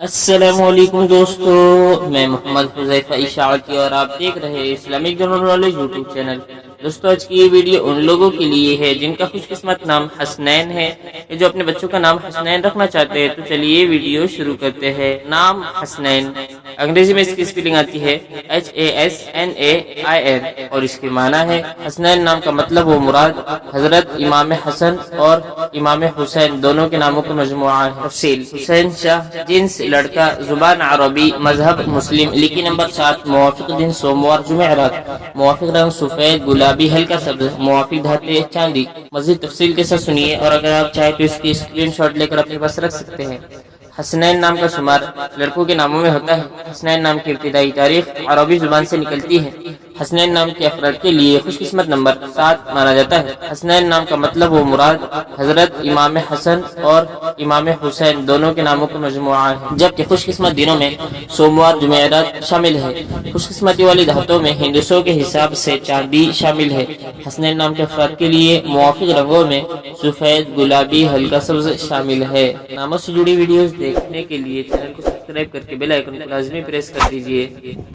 السلام علیکم دوستو، میں محمد حذیفہ حئی اور آپ دیکھ رہے ہیں Islamic general knowledge YouTube channel. دوستو آج کی یہ ویڈیو ان لوگوں کے لیے ہے جن کا خوش قسمت نام حسنین ہے، جو اپنے بچوں کا نام حسنین رکھنا چاہتے ہیں۔ تو چلیے ویڈیو شروع کرتے ہیں۔ نام حسنین، انگریزی میں اس کی اسپیلنگ آتی ہے HASNAIN اور اس کے معنی ہے حسنین نام کا مطلب و مراد حضرت امام حسن اور امام حسین دونوں کے ناموں کا مجموعہ ہے۔ تفسیل: حسین شاہ، جنس لڑکا، زبان عربی، مذہب مسلم، لکی نمبر 7، موافق دن سوموار جمعرات، موافق رنگ سفید گلابی ہلکا سبز، موافق دھاتیں چاندی۔ مزید تفصیل کے ساتھ سنیے اور اگر آپ چاہیں تو اس کی اسکرین شاٹ لے کر اپنے پاس رکھ سکتے ہیں۔ حسنین نام کا شمار لڑکوں کے ناموں میں ہوتا ہے۔ حسنین نام کی ابتدائی تاریخ عربی زبان سے نکلتی ہے۔ حسنین نام کے افراد کے لیے خوش قسمت نمبر 7 مانا جاتا ہے۔ حسنین نام کا مطلب و مراد حضرت امام حسن اور امام حسین دونوں کے ناموں کا مجموعہ ہے، جبکہ خوش قسمت دنوں میں سوموار جمعرات شامل ہے۔ خوش قسمتی والی دھاتوں میں ہندسوں کے حساب سے چاندی شامل ہے۔ حسنین نام کے افراد کے لیے موافق رنگوں میں سفید گلابی ہلکا سبز شامل ہے۔ ناموں سے جڑی ویڈیوز دیکھنے کے لیے چینل کو سبسکرائب کر کے بیل آئیکن کو لازمی پریس کر دیجیے۔